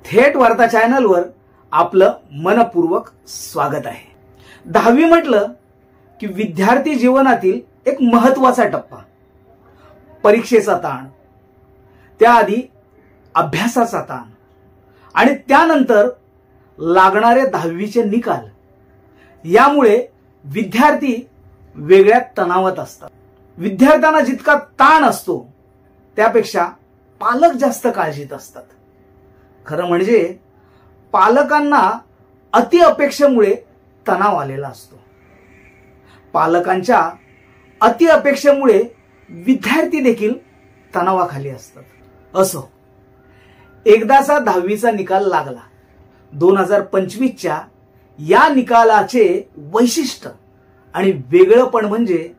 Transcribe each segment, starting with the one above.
थेट वार्ता चॅनलवर आपलं मनपूर्वक स्वागत आहे। 10वी म्हटलं की विद्यार्थी जीवनातील एक महत्त्वाचा टप्पा। परीक्षेचा ताण, त्याआधी अभ्यासाचा ताण आणि त्यानंतर लागणारे 10वीचे निकाल, यामुळे विद्यार्थी वेगळ्या तणावात असतात। विद्यार्थ्यांना जितका ताण असतो त्यापेक्षा पालक जास्त काळजीत असतात। खरं म्हणजे पालकांना अति अपेक्षेमुळे तणाव आलेला असतो। पालकांच्या अति अपेक्षेमुळे विद्यार्थी देखील तणावाखाली असतात। असो, एकदाचा 10वीचा निकाल लागला। 2025च्या या निकालाचे वैशिष्ट्य आणि वेगळेपण म्हणजे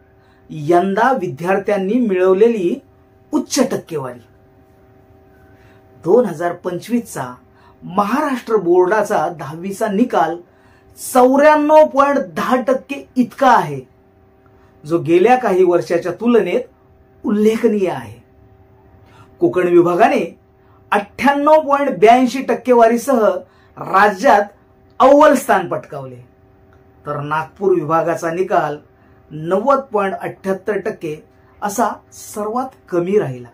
यंदा विद्यार्थ्यांनी मिळवलेली उच्च टक्केवारी। 2025चा महाराष्ट्र बोर्डाचा 10वीचा निकाल 94.10% इतका आहे, जो गेल्या काही वर्षाच्या तुलनेत उल्लेखनीय आहे। कोकण विभागाने 98.82 टक्केवारीसह राज्यात अव्वल स्थान पटकावले, तर नागपूर विभागाचा निकाल 90.78% असा सर्वात कमी राहिला।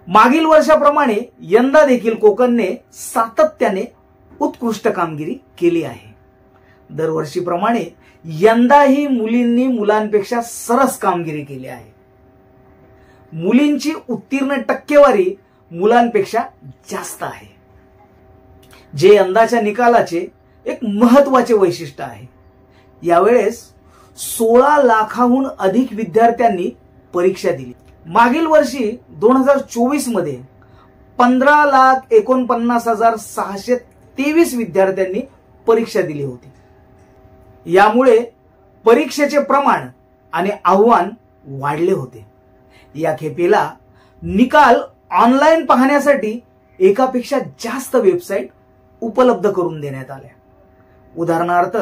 मागील वर्षाप्रमाणे यंदा देखील कोकणने सातत्याने उत्कृष्ट कामगिरी केली आहे। दरवर्षीप्रमाणे यंदाही मुलींनी मुलांपेक्षा सरस कामगिरी केली आहे। मुलींची उत्तीर्ण टक्केवारी मुलांपेक्षा जास्त आहे, जे यंदाच्या निकालाचे एक महत्त्वाचे वैशिष्ट्य आहे। यावेळेस 16 लाखाहून अधिक विद्यार्थ्यांनी परीक्षा दिली। मागील वर्षी 2024 मध्ये 15,49,623 विद्यार्थ्यांनी परीक्षा दिली होती। यामुळे परीक्षेचे प्रमाण आणि आव्हान वाढले होते। या खेपेला निकाल ऑनलाईन पाहण्यासाठी एकापेक्षा जास्त वेबसाईट उपलब्ध करून देण्यात आल्या। उदाहरणार्थ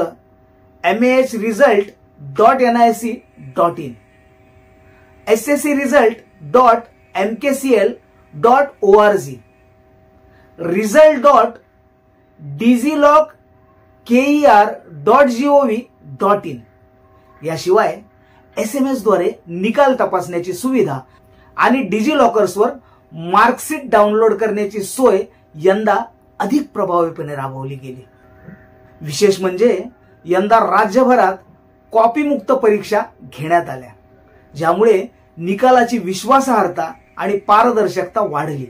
mahresult.nic.in, sscresult.mkcl.org, result.dglocker.gov.in, याशिवाय SMS द्वारे निकाल तपासण्याची सुविधा आणि डिजिलॉकर्सवर मार्कशीट डाउनलोड करण्याची सोय यंदा अधिक प्रभावीपणे राबवली गेली। विशेष म्हणजे यंदा राज्यभरात कॉपीमुक्त परीक्षा घेण्यात आल्या, ज्यामुळे निकालाची विश्वासार्हता आणि पारदर्शकता वाढली।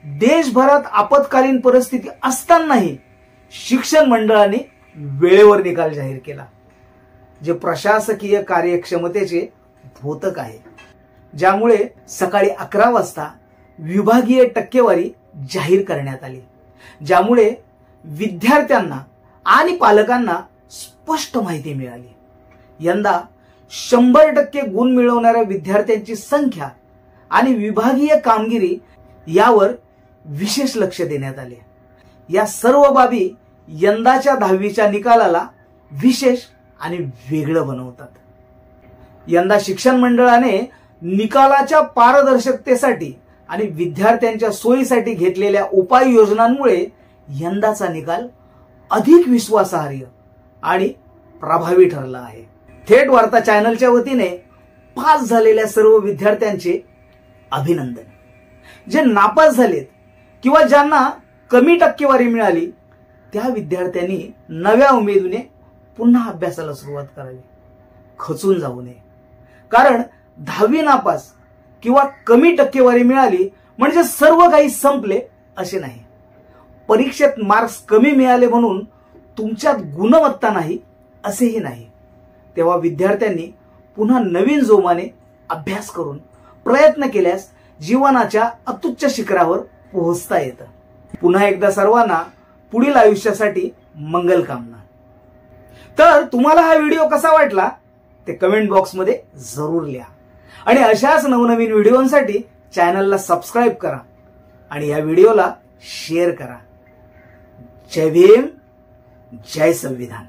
देशभरात आपत्कालीन परिस्थिती असतानाही शिक्षण मंडळाने वेळेवर निकाल जाहीर केला, जे प्रशासकीय कार्यक्षमतेचे द्योतक आहे। ज्यामुळे सकाळी 11 वाजता विभागीय टक्केवारी जाहीर करण्यात आली, ज्यामुळे विद्यार्थ्यांना आणि पालकांना स्पष्ट माहिती मिळाली। यंदा 100% गुण मिळवणाऱ्या विद्यार्थ्यांची संख्या आणि विभागीय कामगिरी यावर विशेष लक्ष देण्यात आले। या सर्व बाबी यंदाच्या 10वीच्या निकालाला विशेष आणि वेगळं बनवतात। यंदा शिक्षण मंडळाने निकालाच्या पारदर्शकतेसाठी आणि विद्यार्थ्यांच्या सोयीसाठी घेतलेल्या उपाययोजनांमुळे यंदाचा निकाल अधिक विश्वासार्ह आणि प्रभावी ठरला आहे। थेट वार्ता चॅनलच्या वतीने पास झालेल्या सर्व विद्यार्थ्यांचे अभिनंदन। जे नापास झालेत किंवा ज्यांना कमी टक्केवारी मिळाली, त्या विद्यार्थ्यांनी नव्या उमेदीने पुन्हा अभ्यासाला सुरुवात करावी। खचून जाऊ नये, कारण 10वी नापास किंवा कमी टक्केवारी मिळाली म्हणजे सर्व काही संपले असे नाही। परीक्षेत मार्क्स कमी मिळाले म्हणून तुमच्यात गुणवत्ता नाही असेही नाही। तेव्हा विद्यार्थ्यांनी पुन्हा नवीन जोमाने अभ्यास करून प्रयत्न केल्यास जीवनाच्या अत्युच्च शिखरावर पोहोचता येतं। पुन्हा एकदा सर्वांना पुढील आयुष्यासाठी मंगल कामना। तर तुम्हाला हा व्हिडिओ कसा वाटला ते कमेंट बॉक्समध्ये जरूर लिहा आणि अशाच नवनवीन व्हिडिओंसाठी चॅनलला सबस्क्राइब करा आणि या व्हिडिओला शेअर करा। जय भीम, जय संविधान।